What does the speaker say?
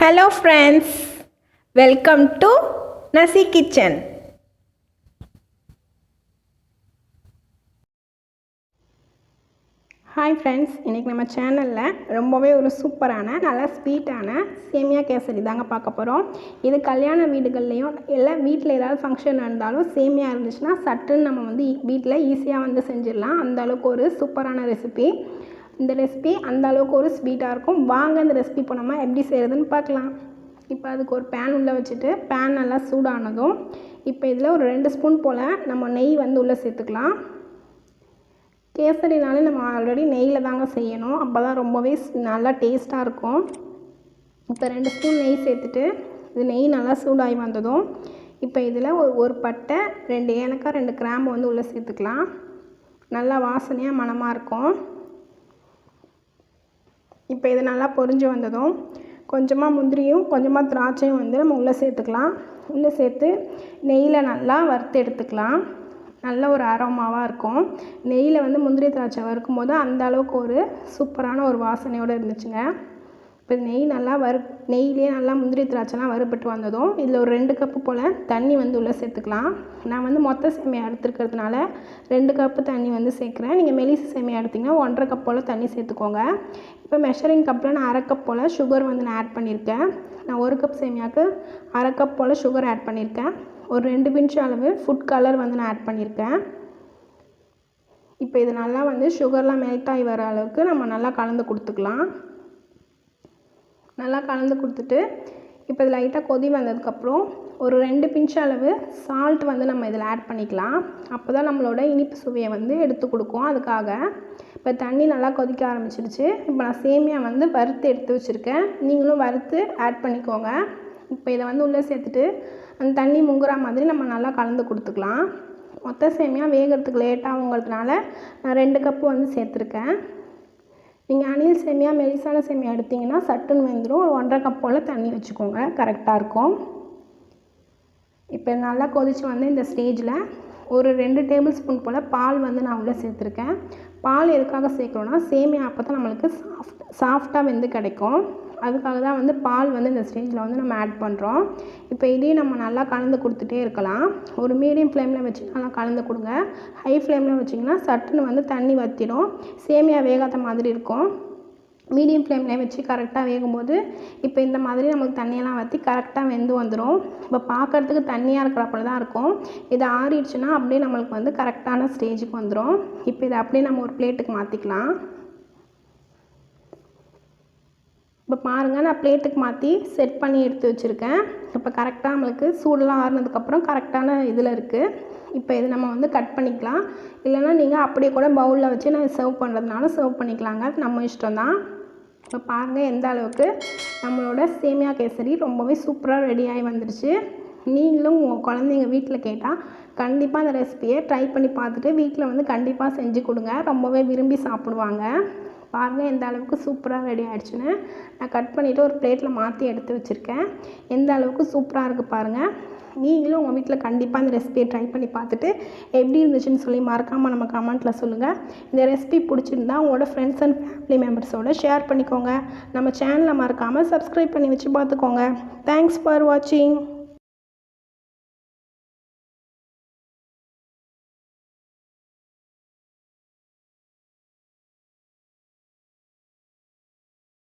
Hello friends, welcome to Nasekitchen. Hi friends, இன்றைக்கி நம்ம சேனலில் ரொம்பவே ஒரு சூப்பரான நல்லா ஸ்வீட்டான சேமியா கேசரி தாங்க பார்க்க போகிறோம். இது கல்யாண வீடுகள்லேயும் இல்லை வீட்டில் ஏதாவது ஃபங்க்ஷன் இருந்தாலும் சேமியா இருந்துச்சுன்னா சட்டுன்னு நம்ம வீட்டில் ஈஸியாக செஞ்சிடலாம். அந்தளவுக்கு ஒரு சூப்பரான ரெசிபி. இந்த ரெசிபி அந்தளவுக்கு ஒரு ஸ்வீட்டாக இருக்கும். வாங்க இந்த ரெசிபி இப்போ நம்ம எப்படி செய்கிறதுன்னு பார்க்கலாம். இப்போ அதுக்கு ஒரு பேன் உள்ளே வச்சுட்டு பேன் நல்லா சூடானதும் இப்போ இதில் ஒரு 2 ஸ்பூன் போல் நம்ம நெய் உள்ளே சேர்த்துக்கலாம். கேசரினாலே நம்ம ஆல்ரெடி நெய்யில் தாங்க செய்யணும், அப்போ தான் ரொம்பவே நல்லா டேஸ்ட்டாக இருக்கும். இப்போ 2 ஸ்பூன் நெய் சேர்த்துட்டு இது நெய் நல்லா சூடாகி வந்ததும் இப்போ இதில் ஒரு பட்டை, 2 ஏலக்காய், 2 கிராம்பு உள்ளே சேர்த்துக்கலாம். நல்லா வாசனையாக மணமாக இருக்கும். இப்போ இது நல்லா பொரிஞ்சு வந்ததும் கொஞ்சமாக முந்திரியும் கொஞ்சமாக திராட்சையும் நம்ம உள்ளே சேர்த்துக்கலாம். உள்ளே சேர்த்து நெய்யில் நல்லா வறுத்து எடுத்துக்கலாம். நல்ல ஒரு அரோமாவாக இருக்கும். நெய்யில் முந்திரி திராட்சை வறுக்கும் போது அந்த அளவுக்கு ஒரு சூப்பரான ஒரு வாசனையோடு இருந்துச்சுங்க. இப்போ நெய் நல்லா நெய்யிலே நல்லா முந்திரி திராட்சைலாம் வறுபட்டு வந்ததும் இதில் ஒரு 2 கப்பு போல் தண்ணி உள்ளே சேர்த்துக்கலாம். நான் மொத்த சேமியா எடுத்துருக்கிறதுனால 2 கப்பு தண்ணி சேர்க்குறேன். நீங்கள் மெலிசு சேமியா எடுத்திங்கன்னா 1.5 கப் போல் தண்ணி சேர்த்துக்கோங்க. இப்போ மெஷரிங் கப்பில் நான் 1/2 கப் போல் சுகர் நான் ஆட் பண்ணியிருக்கேன். நான் 1 கப் சேமியாவுக்கு 1/2 கப் போல் சுகர் ஆட் பண்ணியிருக்கேன். ஒரு 2 பிஞ்ச் அளவு ஃபுட் கலர் நான் ஆட் பண்ணியிருக்கேன். இப்போ இது நல்லா சுகர்லாம் மெல்ட் ஆகி வர அளவுக்கு நம்ம நல்லா கலந்து கொடுத்துக்கலாம். நல்லா கலந்து கொடுத்துட்டு இப்போ இது லைட்டாக கொதி வந்ததுக்கப்புறம் ஒரு 2 பிஞ்ச் அளவு சால்ட் நம்ம இதில் ஆட் பண்ணிக்கலாம். அப்போ தான் நம்மளோட இனிப்பு சுவையை எடுத்து கொடுக்கும். அதுக்காக இப்போ தண்ணி நல்லா கொதிக்க ஆரம்பிச்சிடுச்சு. இப்போ நான் சேமியா வறுத்து எடுத்து வச்சுருக்கேன். நீங்களும் வறுத்து ஆட் பண்ணிக்கோங்க. இப்போ இதை உள்ளே சேர்த்துட்டு அந்த தண்ணி முங்குற மாதிரி நம்ம நல்லா கலந்து கொடுத்துக்கலாம். மொத்த சேமியா வேகிறதுக்கு லேட்டாகுங்கிறதுனால நான் 2 கப்பு சேர்த்துருக்கேன். நீங்கள் அணில் சேமியா மெலிசான சேமியா எடுத்திங்கன்னா சட்டுன்னு வெந்துடும். ஒரு 1.5 கப் போல் தண்ணி வச்சுக்கோங்க, கரெக்டாக இருக்கும். இப்போ நல்லா கொதித்து இந்த ஸ்டேஜில் ஒரு 2 டேபிள் ஸ்பூன் போல் பால் நான் உள்ளே சேர்த்துருக்கேன். பால் எதுக்காக சேர்க்குறோன்னா சேமியா அப்போ தான் நம்மளுக்கு சாஃப்டாக கிடைக்கும். அதுக்காக தான் பால் இந்த ஸ்டேஜில் நம்ம ஆட் பண்ணுறோம். இப்போ இதையும் நம்ம நல்லா கலந்து கொடுத்துட்டே இருக்கலாம். ஒரு மீடியம் ஃப்ளேமில் வச்சு நல்லா கலந்து கொடுங்க. ஹை ஃப்ளேமில் வச்சிங்கன்னா சட்டுன்னு தண்ணி வற்றிடும், சேமியா வேகாத மாதிரி இருக்கும். மீடியம் ஃப்ளேமில் வச்சு கரெக்டாக வேகும்போது இப்போ இந்த மாதிரி நம்மளுக்கு தண்ணியெல்லாம் வற்றி கரெக்டாக வெந்து வந்துடும். இப்போ பார்க்குறதுக்கு தண்ணியாக இருக்கிறப்பல தான் இருக்கும். இது ஆறிடுச்சுன்னா அப்படியே நம்மளுக்கு கரெக்டான ஸ்டேஜுக்கு வந்துடும். இப்போ இதை அப்படியே நம்ம ஒரு பிளேட்டுக்கு மாற்றிக்கலாம். இப்போ பாருங்கள், நான் பிளேட்டுக்கு மாற்றி செட் பண்ணி எடுத்து வச்சுருக்கேன். இப்போ கரெக்டாக நம்மளுக்கு சூடெலாம் ஆறுனதுக்கப்புறம் கரெக்டான இதில் இருக்குது. இப்போ இது நம்ம கட் பண்ணிக்கலாம். இல்லைனா நீங்கள் அப்படியே கூட பவுலில் வச்சு நான் சர்வ் பண்ணுறதுனால சர்வ் பண்ணிக்கலாங்க, அது நம்ம இஷ்டம் தான். இப்போ பாருங்கள் எந்த அளவுக்கு நம்மளோட சேமியா கேசரி ரொம்பவே சூப்பராக ரெடியாகி வந்துடுச்சு. நீங்களும் உங்கள் குழந்தைங்க வீட்டில் கேட்டால் கண்டிப்பாக அந்த ரெசிபியை ட்ரை பண்ணி பார்த்துட்டு வீட்டில் கண்டிப்பாக செஞ்சு கொடுங்க, ரொம்பவே விரும்பி சாப்பிடுவாங்க. பாருங்கள் எந்த அளவுக்கு சூப்பராக ரெடி ஆகிடுச்சுன்னு. நான் கட் பண்ணிவிட்டு ஒரு பிளேட்டில் மாற்றி எடுத்து வச்சுருக்கேன். எந்த அளவுக்கு சூப்பராக இருக்குது பாருங்கள். நீங்களும் உங்கள் வீட்டில் கண்டிப்பாக இந்த ரெசிபியை ட்ரை பண்ணி பார்த்துட்டு எப்படி இருந்துச்சுன்னு சொல்லி மறக்காமல் நம்ம கமெண்ட்டில் சொல்லுங்கள். இந்த ரெசிபி பிடிச்சிருந்தா உங்களோட ஃப்ரெண்ட்ஸ் அண்ட் ஃபேமிலி மெம்பர்ஸோடு ஷேர் பண்ணிக்கோங்க. நம்ம சேனலை மறக்காமல் சப்ஸ்கிரைப் பண்ணி வச்சு பார்த்துக்கோங்க. தேங்க்ஸ் ஃபார் வாட்சிங்.